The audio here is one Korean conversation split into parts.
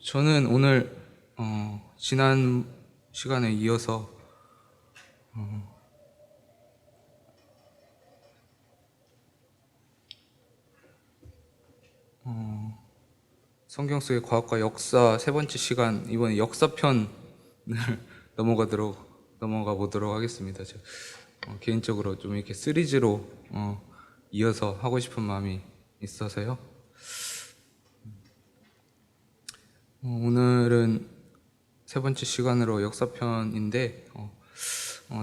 저는 오늘 지난 시간에 이어서 성경 속의 과학과 역사 세 번째 시간, 이번에 역사편을 넘어가 보도록 하겠습니다. 개인적으로 좀 이렇게 시리즈로 이어서 하고 싶은 마음이 있어서요. 오늘은 세 번째 시간으로 역사편인데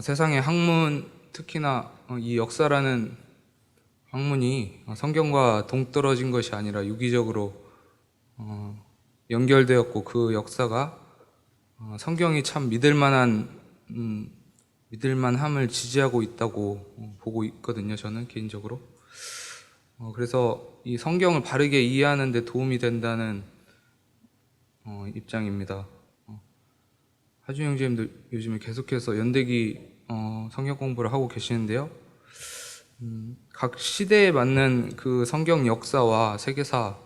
세상의 학문, 특히나 이 역사라는 학문이 성경과 동떨어진 것이 아니라 유기적으로 연결되었고, 그 역사가 성경이 참 믿을만함을 지지하고 있다고 보고 있거든요. 저는 개인적으로. 그래서 이 성경을 바르게 이해하는 데 도움이 된다는 입장입니다. 하준 형제님도 요즘에 계속해서 연대기 성경 공부를 하고 계시는데요. 각 시대에 맞는 그 성경 역사와 세계사를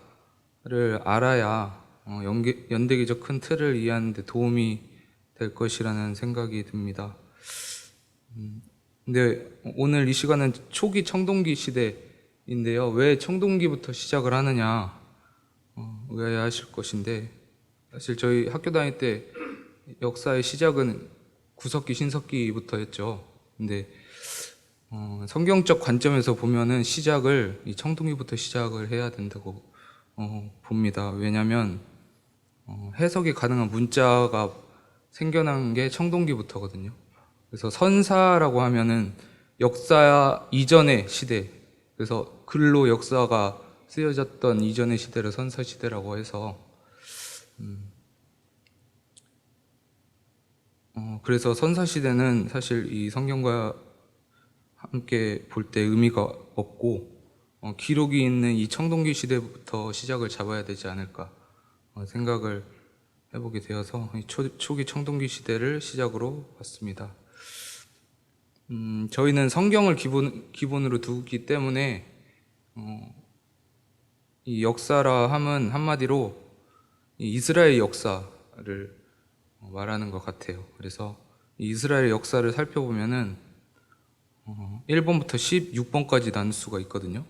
알아야 연대기적 큰 틀을 이해하는 데 도움이 될 것이라는 생각이 듭니다. 근데 오늘 이 시간은 초기 청동기 시대인데요. 왜 청동기부터 시작을 하느냐 의아해하실 것인데, 사실 저희 학교 다닐 때 역사의 시작은 구석기, 신석기부터 했죠. 근데 성경적 관점에서 보면은 시작을 이 청동기부터 시작을 해야 된다고 봅니다. 왜냐하면 해석이 가능한 문자가 생겨난 게 청동기부터거든요. 그래서 선사라고 하면은 역사 이전의 시대, 그래서 글로 역사가 쓰여졌던 이전의 시대를 선사시대라고 해서 그래서 선사시대는 사실 이 성경과 함께 볼 때 의미가 없고 기록이 있는 이 청동기 시대부터 시작을 잡아야 되지 않을까 생각을 해보게 되어서 초기 청동기 시대를 시작으로 봤습니다. 저희는 성경을 기본으로 두기 때문에 이 역사라 함은 한마디로 이 이스라엘 역사를 말하는 것 같아요. 그래서 이 이스라엘 역사를 살펴보면은 1번부터 16번까지 나눌 수가 있거든요.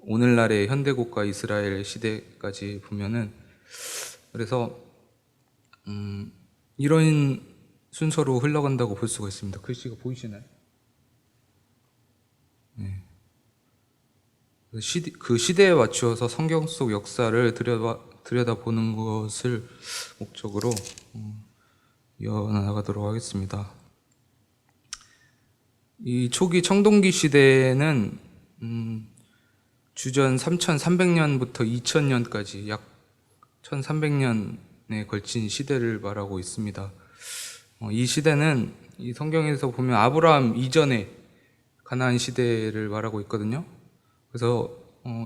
오늘날의 현대국가 이스라엘 시대까지 보면은, 그래서 이런 순서로 흘러간다고 볼 수가 있습니다. 글씨가 보이시나요? 네. 그 시대에 맞추어서 성경 속 역사를 들여다보는 것을 목적으로 이어나가도록 하겠습니다. 이 초기 청동기 시대는 주전 3300년부터 2000년까지 약 1300년에 걸친 시대를 말하고 있습니다. 이 시대는 이 성경에서 보면 아브라함 이전의 가나안 시대를 말하고 있거든요. 그래서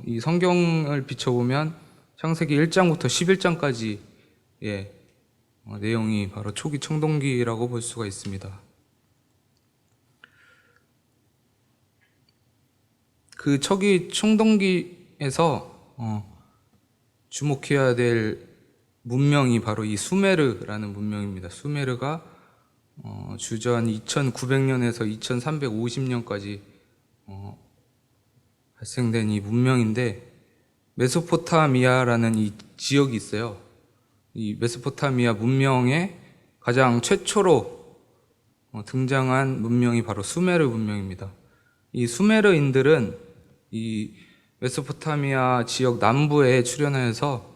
이 성경을 비춰보면 창세기 1장부터 11장까지의 내용이 바로 초기 청동기라고 볼 수가 있습니다. 그 초기 청동기에서 주목해야 될 문명이 바로 이 수메르라는 문명입니다. 수메르가 주전 2900년에서 2350년까지 발생된 이 문명인데, 메소포타미아라는 이 지역이 있어요. 이 메소포타미아 문명에 가장 최초로 등장한 문명이 바로 수메르 문명입니다. 이 수메르인들은 이 메소포타미아 지역 남부에 출현하여서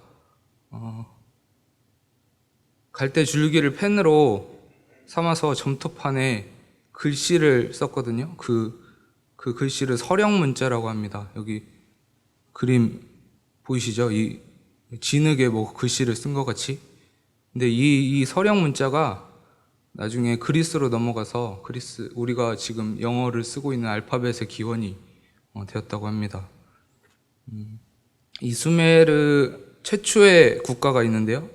갈대 줄기를 펜으로 삼아서 점토판에 글씨를 썼거든요. 그 글씨를 서령 문자라고 합니다. 여기 그림 보이시죠? 이 진흙에 뭐 글씨를 쓴 것 같이. 근데 이 서령 문자가 나중에 그리스로 넘어가서 우리가 지금 영어를 쓰고 있는 알파벳의 기원이 되었다고 합니다. 이 수메르 최초의 국가가 있는데요.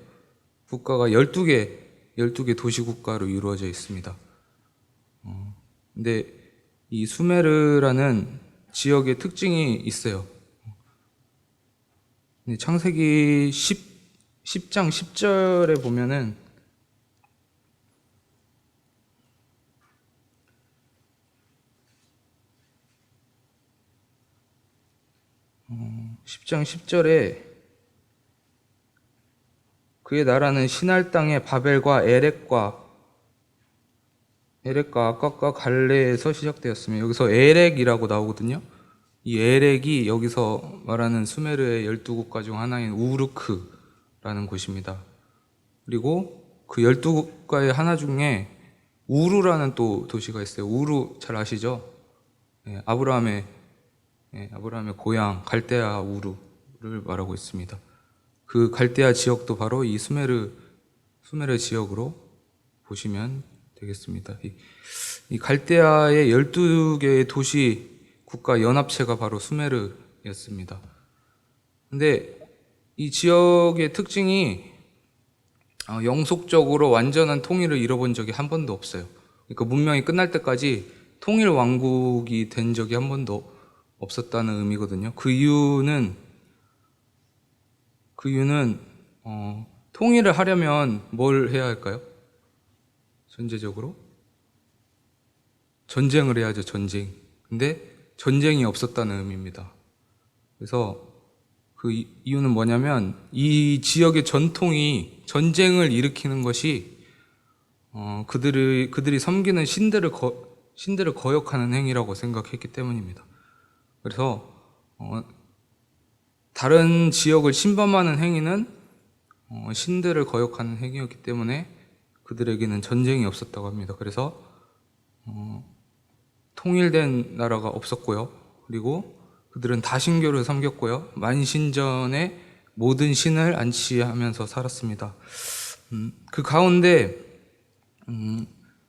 국가가 12개 도시국가로 이루어져 있습니다. 근데 이 수메르라는 지역의 특징이 있어요. 창세기 10장 10절에 보면은 10장 10절에 그의 나라는 시날 땅의 바벨과 에렉과 아깝과 갈레에서 시작되었으며, 여기서 에렉이라고 나오거든요. 이 에렉이 여기서 말하는 수메르의 12국가 중 하나인 우르크라는 곳입니다. 그리고 그 12국가의 하나 중에 우루라는 또 도시가 있어요. 우루 잘 아시죠? 아브라함의 고향 갈대아 우루를 말하고 있습니다. 그 갈대아 지역도 바로 이 수메르 지역으로 보시면 되겠습니다. 이 갈대아의 12개의 도시 국가 연합체가 바로 수메르였습니다. 근데 이 지역의 특징이 영속적으로 완전한 통일을 이뤄본 적이 한 번도 없어요. 그러니까 문명이 끝날 때까지 통일 왕국이 된 적이 한 번도 없었다는 의미거든요. 그 이유는 통일을 하려면 뭘 해야 할까요? 전제적으로 전쟁을 해야죠. 전쟁. 근데 전쟁이 없었다는 의미입니다. 그래서 그 이유는 뭐냐면 이 지역의 전통이 전쟁을 일으키는 것이 그들이 섬기는 신들을 거역하는 행위라고 생각했기 때문입니다. 그래서 다른 지역을 침범하는 행위는 신들을 거역하는 행위였기 때문에 그들에게는 전쟁이 없었다고 합니다. 그래서 통일된 나라가 없었고요. 그리고 그들은 다신교를 섬겼고요. 만신전에 모든 신을 안치하면서 살았습니다. 그 가운데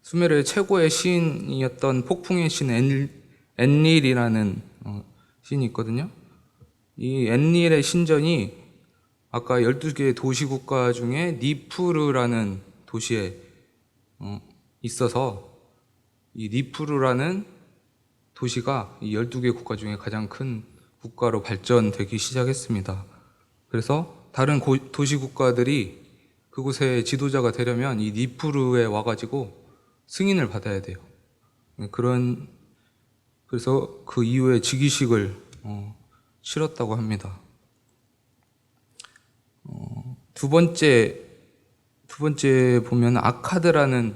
수메르의 최고의 신이었던 폭풍의 신 엔릴이라는 신이 있거든요. 이 엔릴의 신전이 아까 12개의 도시국가 중에 니푸르라는 도시에 있어서 이 니푸르라는 도시가 이 12개 국가 중에 가장 큰 국가로 발전되기 시작했습니다. 그래서 다른 도시 국가들이 그곳의 지도자가 되려면 이 니푸르에 와가지고 승인을 받아야 돼요. 그래서 그 이후에 즉위식을 치렀다고 합니다. 두 번째 보면 아카드라는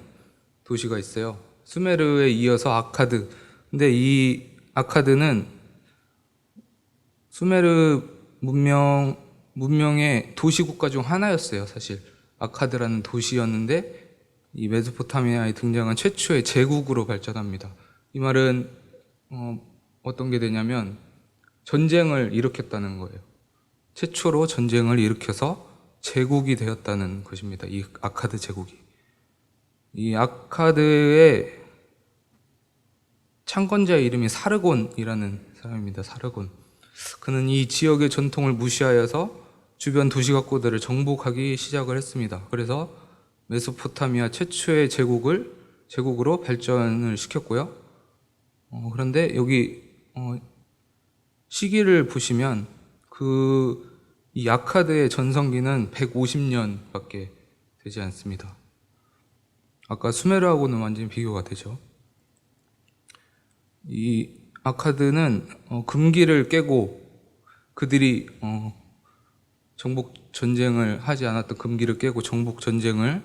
도시가 있어요. 수메르에 이어서 아카드. 근데 이 아카드는 수메르 문명의 도시국가 중 하나였어요. 사실 아카드라는 도시였는데 이 메소포타미아에 등장한 최초의 제국으로 발전합니다. 이 말은 어떤 게 되냐면 전쟁을 일으켰다는 거예요. 최초로 전쟁을 일으켜서 제국이 되었다는 것입니다. 이 아카드 제국이. 이 아카드의 창건자의 이름이 사르곤이라는 사람입니다. 사르곤. 그는 이 지역의 전통을 무시하여서 주변 도시각고들을 정복하기 시작을 했습니다. 그래서 메소포타미아 최초의 제국으로 발전을 시켰고요. 그런데 여기 시기를 보시면 이 아카드의 전성기는 150년밖에 되지 않습니다. 아까 수메르하고는 완전히 비교가 되죠. 이 아카드는 금기를 깨고 그들이 정복 전쟁을 하지 않았던 금기를 깨고 정복 전쟁을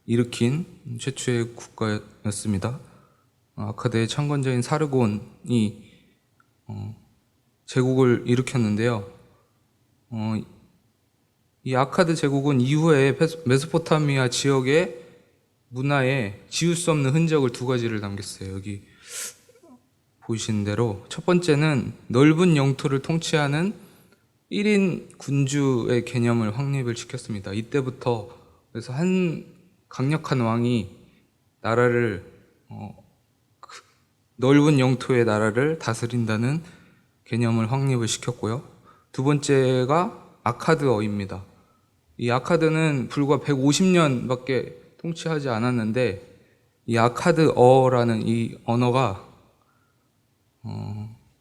일으킨 최초의 국가였습니다. 아카드의 창건자인 사르곤이 제국을 일으켰는데요. 이 아카드 제국은 이후에 메소포타미아 지역의 문화에 지울 수 없는 흔적을 두 가지를 남겼어요. 여기 보이시는 대로 첫 번째는 넓은 영토를 통치하는 1인 군주의 개념을 확립을 시켰습니다. 이때부터 그래서 한 강력한 왕이 넓은 영토의 나라를 다스린다는 개념을 확립을 시켰고요. 두 번째가 아카드어입니다. 이 아카드는 불과 150년밖에 통치하지 않았는데 이 아카드어라는 이 언어가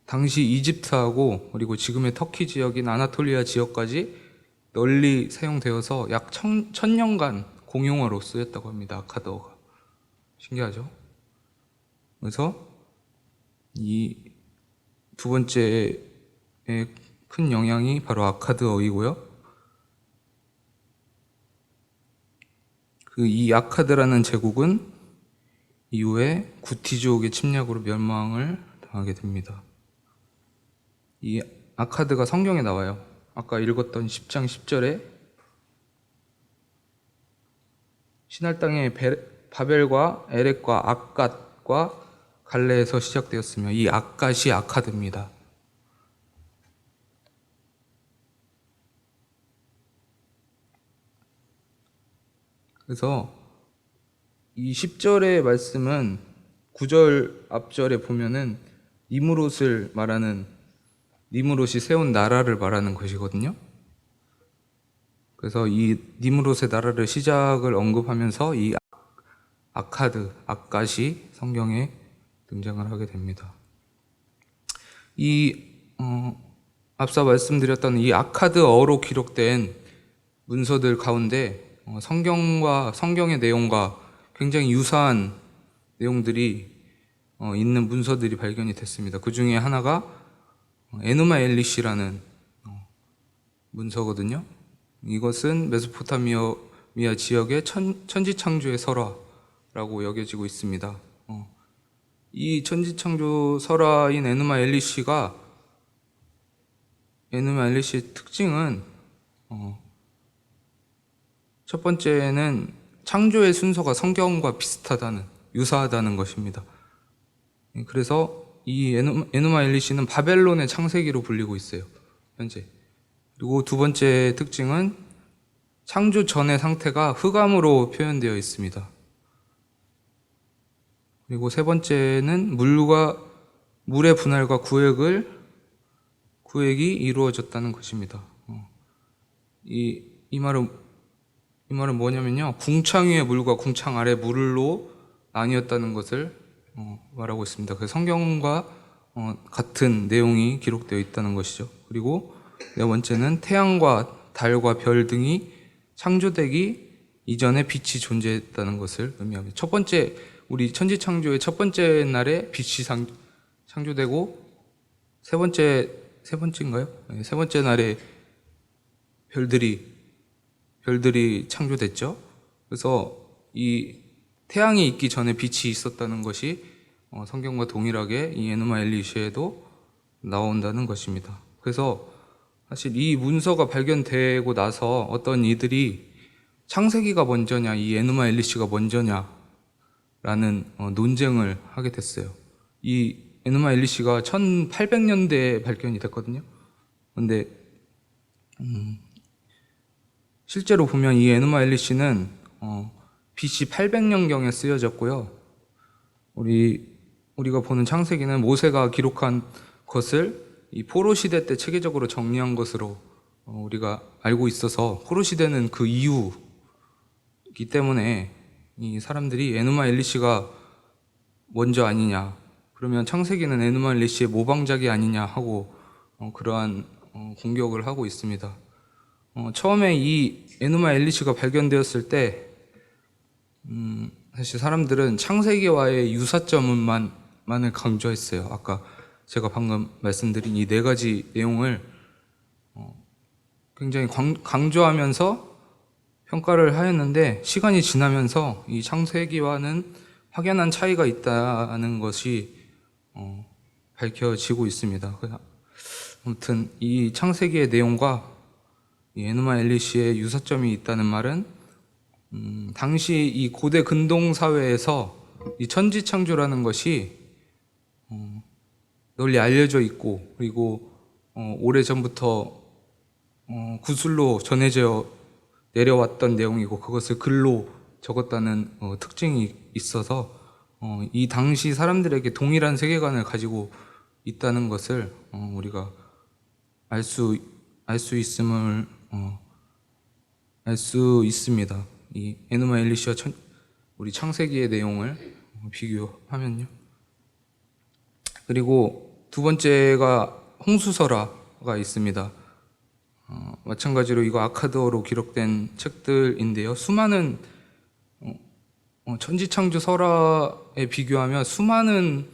당시 이집트하고 그리고 지금의 터키 지역인 아나톨리아 지역까지 널리 사용되어서 약 1000년간 공용어로 쓰였다고 합니다. 아카드어가. 신기하죠? 그래서 이 두 번째의 큰 영향이 바로 아카드어이고요. 이 아카드라는 제국은 이후에 구티족의 침략으로 멸망을 당하게 됩니다. 이 아카드가 성경에 나와요. 아까 읽었던 10장 10절에 신할 땅의 바벨과 에렉과 악갓과 갈레에서 시작되었으며 이 악갓이 아카드입니다. 그래서 이 10절의 말씀은 9절 앞절에 보면은 니므롯을 말하는, 니므롯이 세운 나라를 말하는 것이거든요. 그래서 이 니므롯의 나라를 시작을 언급하면서 이 아카드, 악갓이 성경에 등장을 하게 됩니다. 앞서 말씀드렸던 이 아카드어로 기록된 문서들 가운데 성경의 내용과 굉장히 유사한 내용들이 있는 문서들이 발견이 됐습니다. 그 중에 하나가 에누마 엘리시라는 문서거든요. 이것은 메소포타미아 지역의 천지창조의 설화라고 여겨지고 있습니다. 이 천지창조 설화인 에누마 엘리시의 특징은 첫 번째는 창조의 순서가 성경과 유사하다는 것입니다. 그래서 이 에누마 엘리시는 바벨론의 창세기로 불리고 있어요, 현재. 그리고 두 번째 특징은 창조 전의 상태가 흑암으로 표현되어 있습니다. 그리고 세 번째는 물의 분할과 구획이 이루어졌다는 것입니다. 이 말은 뭐냐면요, 궁창 위의 물과 궁창 아래 물로 나뉘었다는 것을 말하고 있습니다. 그래서 성경과 같은 내용이 기록되어 있다는 것이죠. 그리고 네 번째는 태양과 달과 별 등이 창조되기 이전에 빛이 존재했다는 것을 의미합니다. 첫 번째, 우리 천지창조의 첫 번째 날에 빛이 창조되고 세 번째인가요? 네, 세 번째 날에 별들이 창조됐죠. 그래서 이 태양이 있기 전에 빛이 있었다는 것이 성경과 동일하게 이 에누마 엘리시에도 나온다는 것입니다. 그래서 사실 이 문서가 발견되고 나서 어떤 이들이 창세기가 먼저냐, 이 에누마 엘리시가 먼저냐라는 논쟁을 하게 됐어요. 이 에누마 엘리시가 1800년대에 발견이 됐거든요. 근데 실제로 보면 이 에누마 엘리시는 BC 800년경에 쓰여졌고요. 우리가 보는 창세기는 모세가 기록한 것을 이 포로 시대 때 체계적으로 정리한 것으로 우리가 알고 있어서, 포로 시대는 그 이유이기 때문에 이 사람들이 에누마 엘리시가 먼저 아니냐, 그러면 창세기는 에누마 엘리시의 모방작이 아니냐 하고 그러한 공격을 하고 있습니다. 처음에 이 에누마 엘리시가 발견되었을 때 사실 사람들은 창세기와의 유사점만을 강조했어요. 아까 제가 방금 말씀드린 이 네 가지 내용을 굉장히 강조하면서 평가를 하였는데, 시간이 지나면서 이 창세기와는 확연한 차이가 있다는 것이 밝혀지고 있습니다. 아무튼 이 창세기의 내용과 이 에누마 엘리시의 유사점이 있다는 말은 당시 이 고대 근동 사회에서 이 천지창조라는 것이 널리 알려져 있고, 그리고 오래전부터 구술로 전해져 내려왔던 내용이고, 그것을 글로 적었다는 특징이 있어서 이 당시 사람들에게 동일한 세계관을 가지고 있다는 것을 우리가 알 수 있습니다. 이 에누마 엘리시와 우리 창세기의 내용을 비교하면요. 그리고 두 번째가 홍수설화가 있습니다. 마찬가지로 이거 아카드어로 기록된 책들인데요. 수많은 천지창조 설화에 비교하면 수많은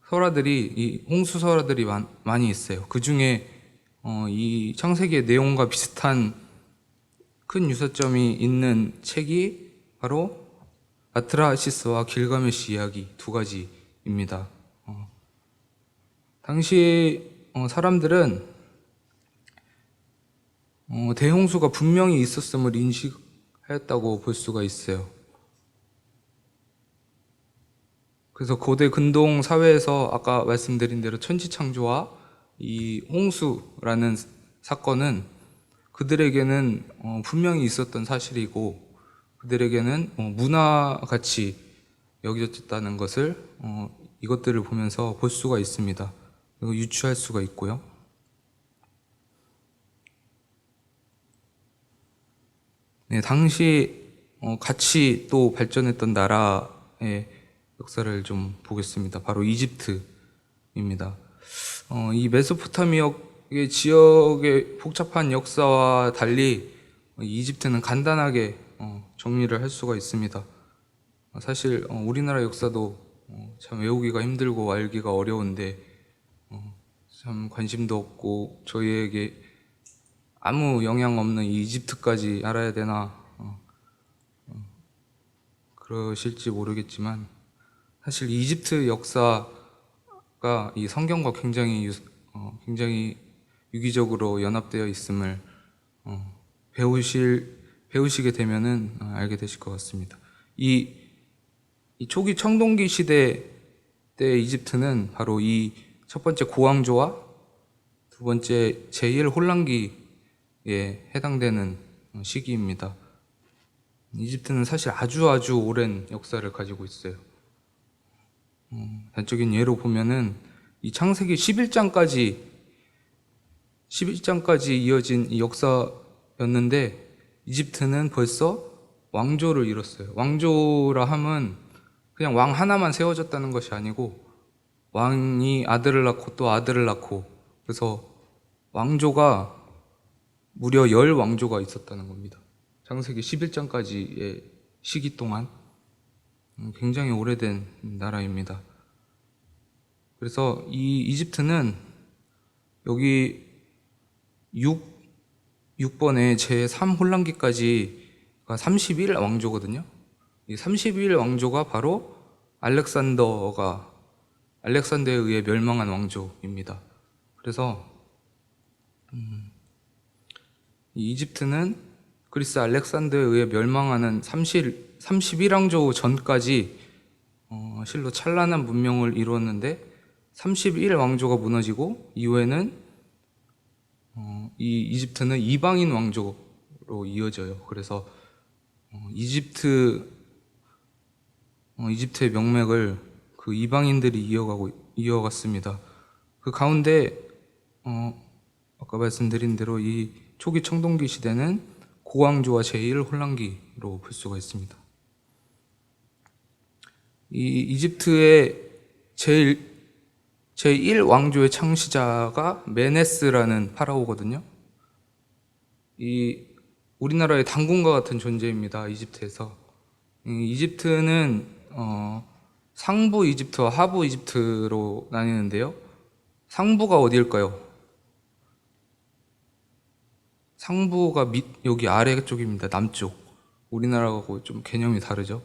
설화들이 이 홍수 설화들이 많이 있어요. 그 중에 이 창세기의 내용과 비슷한 큰 유사점이 있는 책이 바로 아트라시스와 길가메시 이야기 두 가지입니다. 당시 사람들은 대홍수가 분명히 있었음을 인식하였다고 볼 수가 있어요. 그래서 고대 근동 사회에서 아까 말씀드린 대로 천지창조와 이 홍수라는 사건은 그들에게는 분명히 있었던 사실이고 그들에게는 문화같이 여겨졌다는 것을 이것들을 보면서 볼 수가 있습니다. 그리고 유추할 수가 있고요. 네, 당시 같이 또 발전했던 나라의 역사를 좀 보겠습니다. 바로 이집트입니다. 이 메소포타미아의 지역의 복잡한 역사와 달리 이집트는 간단하게 정리를 할 수가 있습니다. 사실 우리나라 역사도 참 외우기가 힘들고 알기가 어려운데 참 관심도 없고 저희에게 아무 영향 없는 이 이집트까지 알아야 되나 그러실지 모르겠지만 사실 이집트 역사가 이 성경과 굉장히 유기적으로 연합되어 있음을 배우시게 되면은 알게 되실 것 같습니다. 이 초기 청동기 시대 때 이집트는 바로 이 첫 번째 고왕조와 두 번째 제1 혼란기에 해당되는 시기입니다. 이집트는 사실 아주 오랜 역사를 가지고 있어요. 단적인 예로 보면은 이 창세기 11장까지 이어진 이 역사였는데 이집트는 벌써 왕조를 이뤘어요. 왕조라 함은 그냥 왕 하나만 세워졌다는 것이 아니고 왕이 아들을 낳고 또 아들을 낳고 그래서 왕조가 무려 10왕조가 있었다는 겁니다. 창세기 11장까지의 시기 동안 굉장히 오래된 나라입니다. 그래서 이 이집트는 여기 6번에 제3혼란기까지가 31왕조거든요. 이 31왕조가 바로 알렉산더에 의해 멸망한 왕조입니다. 그래서 이 이집트는 그리스 알렉산더에 의해 멸망하는 31왕조 전까지 실로 찬란한 문명을 이루었는데 31왕조가 무너지고 이후에는 이 이집트는 이방인 왕조로 이어져요. 그래서 이집트의 명맥을 그 이방인들이 이어갔습니다. 그 가운데 아까 말씀드린 대로 이 초기 청동기 시대는 고왕조와 제1 혼란기로 볼 수가 있습니다. 이 이집트의 제1 왕조의 창시자가 메네스라는 파라오거든요. 이 우리나라의 당군과 같은 존재입니다. 이집트에서. 이집트는 상부 이집트와 하부 이집트로 나뉘는데요. 상부가 어디일까요? 상부가 여기 아래쪽입니다. 남쪽. 우리나라하고 좀 개념이 다르죠.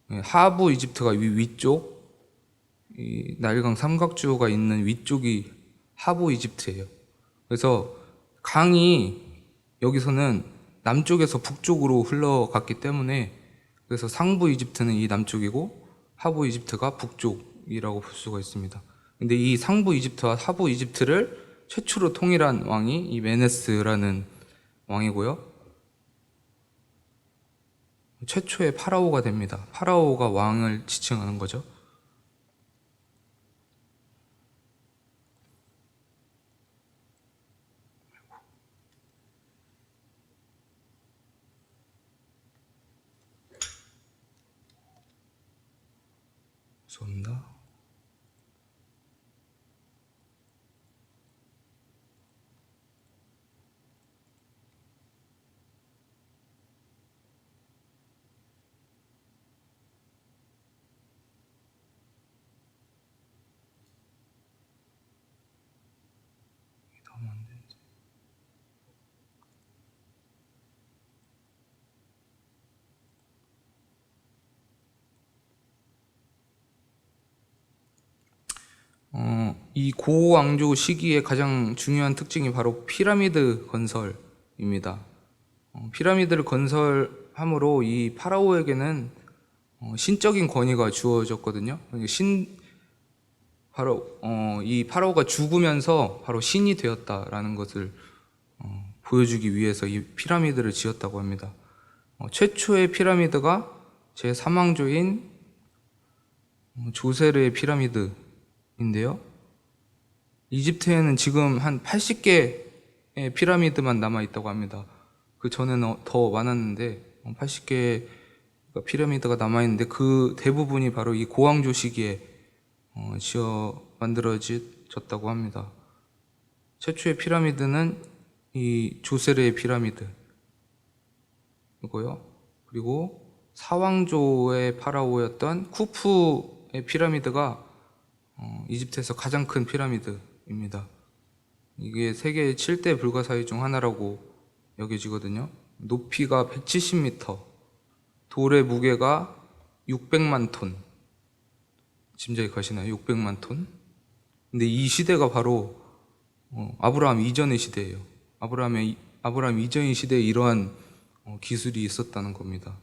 하부 이집트가 위쪽, 이 나일강 삼각주가 있는 위쪽이 하부 이집트예요. 그래서 강이 여기서는 남쪽에서 북쪽으로 흘러갔기 때문에 그래서 상부 이집트는 이 남쪽이고 하부 이집트가 북쪽이라고 볼 수가 있습니다. 근데 이 상부 이집트와 하부 이집트를 최초로 통일한 왕이 이 메네스라는 왕이고요. 최초의 파라오가 됩니다. 파라오가 왕을 지칭하는 거죠. 죄송합니다. 이 고왕조 시기의 가장 중요한 특징이 바로 피라미드 건설입니다. 피라미드를 건설함으로 이 파라오에게는 신적인 권위가 주어졌거든요. 바로 이 파라오가 죽으면서 바로 신이 되었다라는 것을 보여주기 위해서 이 피라미드를 지었다고 합니다. 최초의 피라미드가 제3왕조인 조세르의 피라미드인데요. 이집트에는 지금 한 80개의 피라미드만 남아 있다고 합니다. 그 전에는 더 많았는데 80개 피라미드가 남아 있는데 그 대부분이 바로 이 고왕조 시기에 만들어졌다고 합니다. 최초의 피라미드는 이 조세르의 피라미드이고요. 그리고 사왕조의 파라오였던 쿠푸의 피라미드가 이집트에서 가장 큰 피라미드입니다. 이게 세계 7대 불가사의 중 하나라고 여겨지거든요. 높이가 170m, 돌의 무게가 600만 톤. 짐작이 가시나요? 600만 톤? 근데 이 시대가 바로 아브라함 이전의 시대예요. 아브라함 이전의 시대에 이러한 기술이 있었다는 겁니다.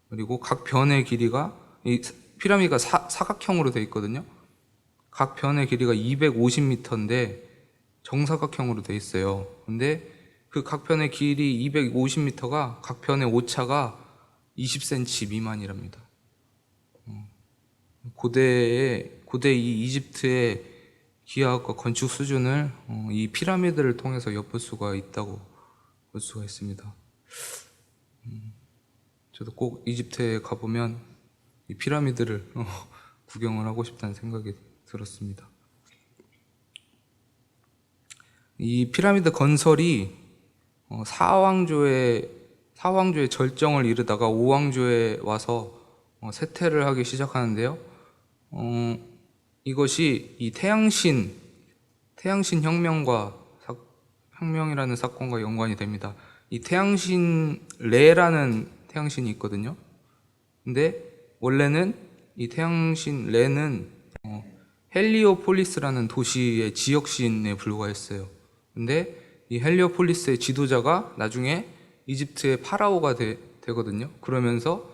그리고 각 변의 길이가, 이 피라미드가 사각형으로 되어 있거든요. 각 변의 길이가 250m인데 정사각형으로 되어 있어요. 근데 그 각 변의 길이 250m가 각 변의 오차가 20cm 미만이랍니다. 고대 이 이집트의 기하학과 건축 수준을 이 피라미드를 통해서 엿볼 수가 있다고 볼 수가 있습니다. 저도 꼭 이집트에 가보면 이 피라미드를 구경을 하고 싶다는 생각이 들었습니다. 이 피라미드 건설이 사왕조의 절정을 이루다가 오왕조에 와서 쇠퇴를 하기 시작하는데요. 이것이 이 태양신 혁명이라는 사건과 연관이 됩니다. 이 태양신 레라는 태양신이 있거든요. 근데 원래는 이 태양신 레는 헬리오폴리스라는 도시의 지역신에 불과했어요. 근데 이 헬리오폴리스의 지도자가 나중에 이집트의 파라오가 되거든요. 그러면서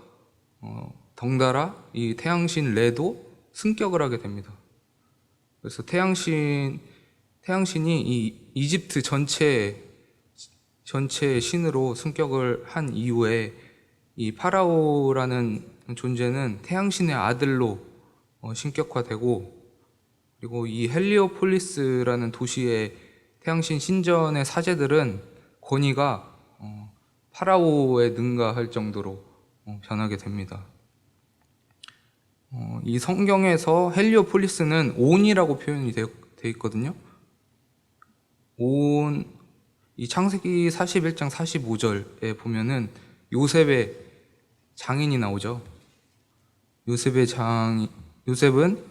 덩달아 이 태양신 레도 승격을 하게 됩니다. 그래서 태양신이 이 이집트 전체의 신으로 승격을 한 이후에 이 파라오라는 존재는 태양신의 아들로 신격화되고, 그리고 이 헬리오폴리스라는 도시의 태양신 신전의 사제들은 권위가 파라오에 능가할 정도로 변하게 됩니다. 이 성경에서 헬리오폴리스는 온이라고 표현이 되어 있거든요. 온, 이 창세기 41장 45절에 보면은 요셉의 장인이 나오죠. 요셉은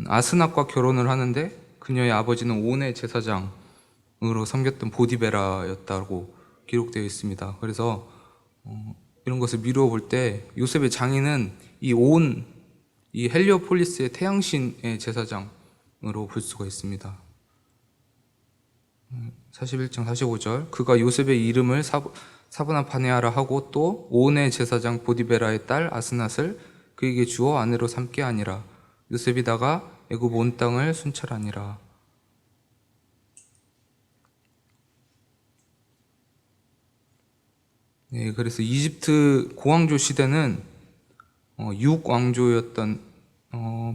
아스낙과 결혼을 하는데 그녀의 아버지는 온의 제사장으로 섬겼던 보디베라였다고 기록되어 있습니다. 그래서 이런 것을 미루어 볼 때 요셉의 장인은 이 헬리오폴리스의 태양신의 제사장으로 볼 수가 있습니다. 41장 45절, 그가 요셉의 이름을 사브나 파네아라 하고 또 온의 제사장 보디베라의 딸 아스낫을 그에게 주어 아내로 삼게 하니라. 요셉이 다가 애굽 온 땅을 순찰하니라. 네, 그래서 이집트 고왕조 시대는 6왕조였던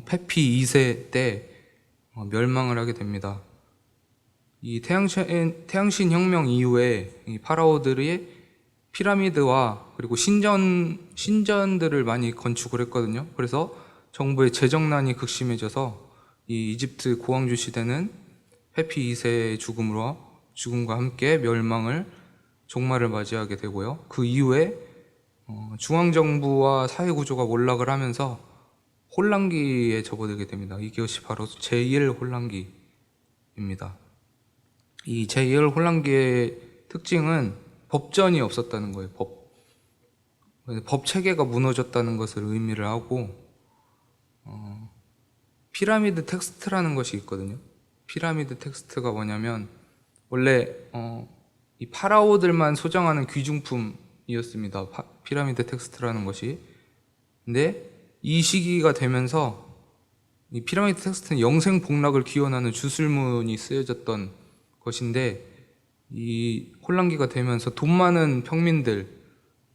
페피 2세 때 멸망을 하게 됩니다. 이 태양신 혁명 이후에 이 파라오들이 피라미드와 그리고 신전들을 많이 건축을 했거든요. 그래서 정부의 재정난이 극심해져서 이 이집트 고왕조 시대는 페피 2세의 죽음과 함께 종말을 맞이하게 되고요. 그 이후에 중앙정부와 사회구조가 몰락을 하면서 혼란기에 접어들게 됩니다. 이것이 바로 제1 혼란기입니다. 이 제1 혼란기의 특징은 법전이 없었다는 거예요. 법 체계가 무너졌다는 것을 의미를 하고, 피라미드 텍스트라는 것이 있거든요. 피라미드 텍스트가 뭐냐면 원래 이 파라오들만 소장하는 귀중품이었습니다. 피라미드 텍스트라는 것이. 근데 이 시기가 되면서 이 피라미드 텍스트는 영생 복락을 기원하는 주술문이 쓰여졌던 것인데, 이 혼란기가 되면서 돈 많은 평민들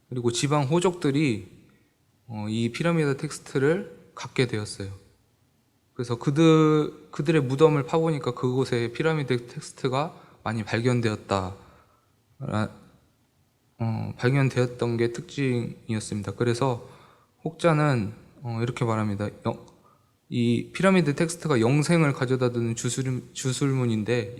그리고 지방 호족들이 이 피라미드 텍스트를 갖게 되었어요. 그래서 그들의 무덤을 파보니까 그곳에 피라미드 텍스트가 많이 발견되었던 게 특징이었습니다. 그래서 혹자는 이렇게 말합니다. 이 피라미드 텍스트가 영생을 가져다주는 주술문인데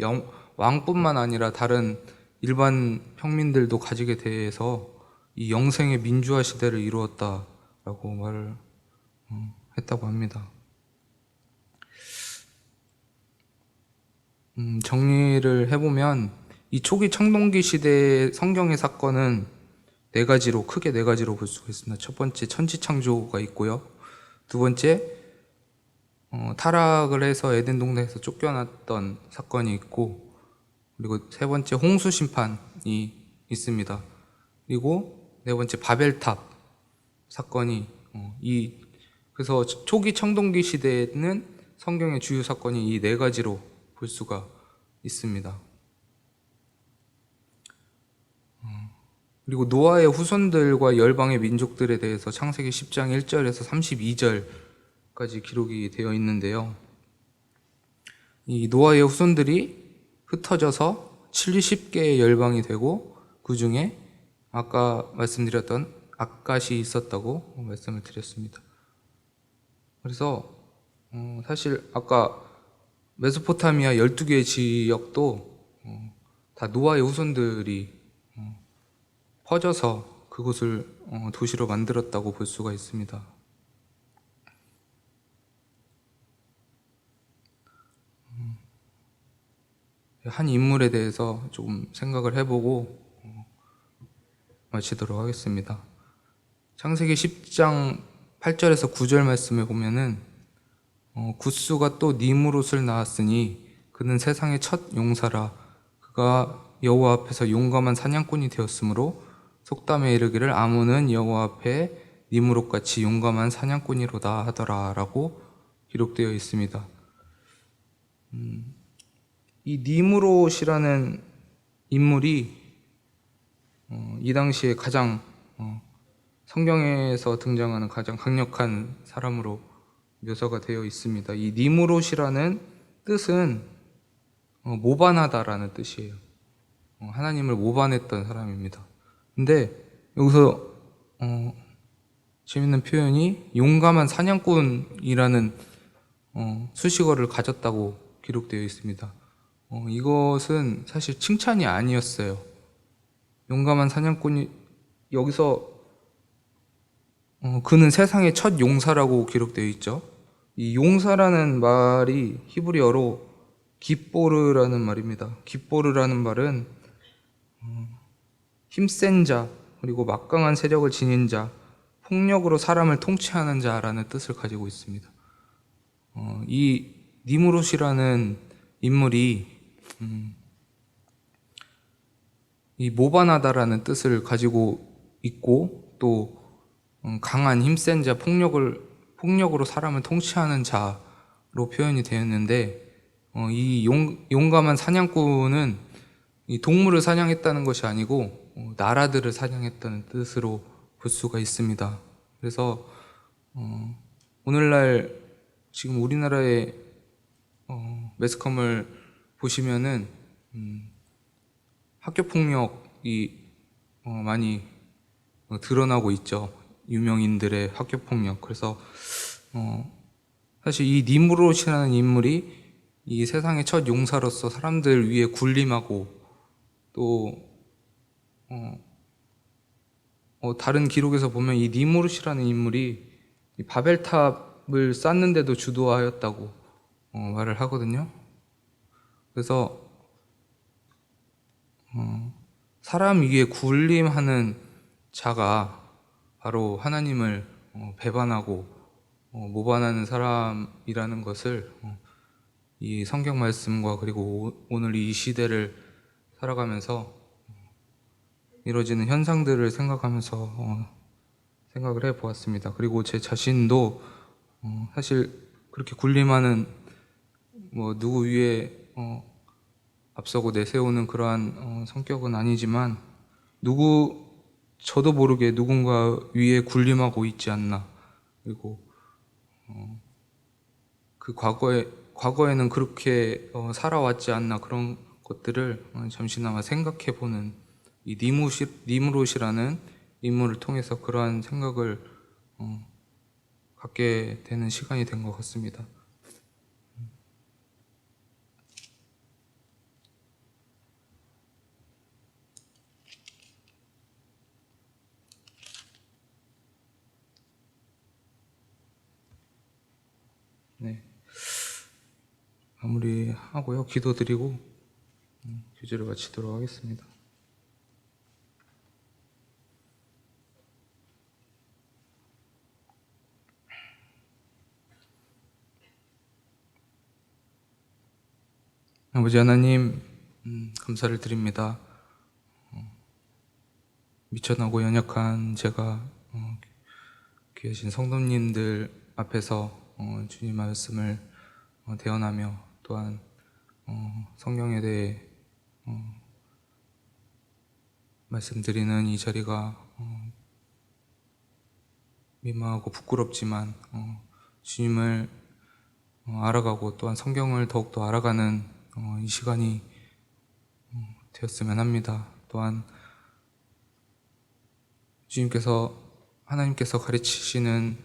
왕뿐만 아니라 다른 일반 평민들도 가지게 돼서 이 영생의 민주화 시대를 이루었다라고 말을 했다고 합니다. 정리를 해보면 이 초기 청동기 시대의 성경의 사건은 크게 네 가지로 볼 수가 있습니다. 첫 번째, 천지창조가 있고요. 두 번째, 타락을 해서 에덴 동산에서 쫓겨났던 사건이 있고, 그리고 세 번째, 홍수 심판이 있습니다. 그리고 네 번째, 바벨탑 사건이 그래서 초기 청동기 시대에는 성경의 주요 사건이 이 네 가지로 볼 수가 있습니다. 그리고 노아의 후손들과 열방의 민족들에 대해서 창세기 10장 1절에서 32절까지 기록이 되어 있는데요. 이 노아의 후손들이 흩어져서 70개의 열방이 되고, 그 중에 아까 말씀드렸던 악갓이 있었다고 말씀을 드렸습니다. 그래서 사실 아까 메소포타미아 12개의 지역도 다 노아의 후손들이 퍼져서 그곳을 도시로 만들었다고 볼 수가 있습니다. 한 인물에 대해서 조금 생각을 해보고 마치도록 하겠습니다. 창세기 10장 8절에서 9절 말씀에 보면은 굿수가 또 니므롯을 낳았으니 그는 세상의 첫 용사라. 그가 여호와 앞에서 용감한 사냥꾼이 되었으므로 속담에 이르기를 아문은 여호와 앞에 니므롯같이 용감한 사냥꾼이로다 하더라 라고 기록되어 있습니다. 이 니므롯이라는 인물이 이 당시에 가장 성경에서 등장하는 가장 강력한 사람으로 묘사가 되어 있습니다. 이 니므롯이라는 뜻은 모반하다라는 뜻이에요. 하나님을 모반했던 사람입니다. 근데 여기서 재밌는 표현이 용감한 사냥꾼이라는 수식어를 가졌다고 기록되어 있습니다. 이것은 사실 칭찬이 아니었어요. 용감한 사냥꾼이 여기서 그는 세상의 첫 용사라고 기록되어 있죠. 이 용사라는 말이 히브리어로 깃보르라는 말입니다. 깃보르라는 말은 힘센 자, 그리고 막강한 세력을 지닌 자, 폭력으로 사람을 통치하는 자라는 뜻을 가지고 있습니다. 이 니므롯이라는 인물이 이 모반하다라는 뜻을 가지고 있고, 또 강한 힘센 자, 폭력으로 사람을 통치하는 자로 표현이 되었는데, 이 용감한 사냥꾼은 이 동물을 사냥했다는 것이 아니고 나라들을 사냥했다는 뜻으로 볼 수가 있습니다. 그래서 오늘날 지금 우리나라의 매스컴을 보시면은 학교 폭력이 많이 드러나고 있죠. 유명인들의 학교 폭력. 그래서 사실 이 니므롯이라는 인물이 이 세상의 첫 용사로서 사람들 위에 군림하고, 또 다른 기록에서 보면 이 니므롯이라는 인물이 이 바벨탑을 쌓는데도 주도하였다고 말을 하거든요. 그래서 사람 위에 군림하는 자가 바로 하나님을 배반하고 모반하는 사람이라는 것을 이 성경 말씀과 그리고 오늘 이 시대를 살아가면서 이루어지는 현상들을 생각하면서 생각을 해 보았습니다. 그리고 제 자신도 사실 그렇게 군림하는 뭐 누구 위에 앞서고 내세우는 그러한 성격은 아니지만 저도 모르게 누군가 위에 군림하고 있지 않나. 그리고 그 과거에는 그렇게 살아왔지 않나, 그런 것들을 잠시나마 생각해보는 이 니무롯이라는 인물을 통해서 그러한 생각을 갖게 되는 시간이 된 것 같습니다. 네, 마무리하고요. 기도드리고 교제를 마치도록 하겠습니다. 아버지 하나님, 감사를 드립니다. 미천하고 연약한 제가 귀하신 성도님들 앞에서 주님 말씀을 대언하며 또한 성경에 대해 말씀드리는 이 자리가 민망하고 부끄럽지만 주님을 알아가고 또한 성경을 더욱더 알아가는 이 시간이 되었으면 합니다. 또한 하나님께서 가르치시는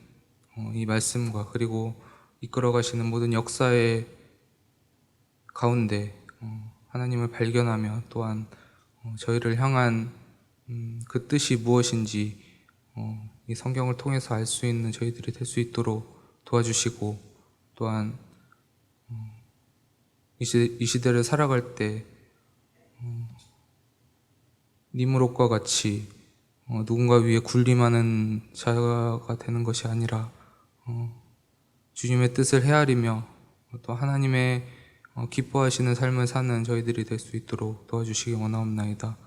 이 말씀과 그리고 이끌어 가시는 모든 역사의 가운데 하나님을 발견하며 또한 저희를 향한 그 뜻이 무엇인지 이 성경을 통해서 알 수 있는 저희들이 될 수 있도록 도와주시고, 또한 이 시대를 살아갈 때 니무롯과 같이 누군가 위에 군림하는 자가 되는 것이 아니라 주님의 뜻을 헤아리며 또 하나님의 기뻐하시는 삶을 사는 저희들이 될 수 있도록 도와주시기 원하옵나이다.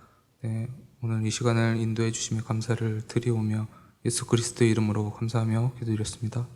네, 오늘 이 시간을 인도해 주시며 감사를 드리오며 예수 그리스도의 이름으로 감사하며 기도드렸습니다.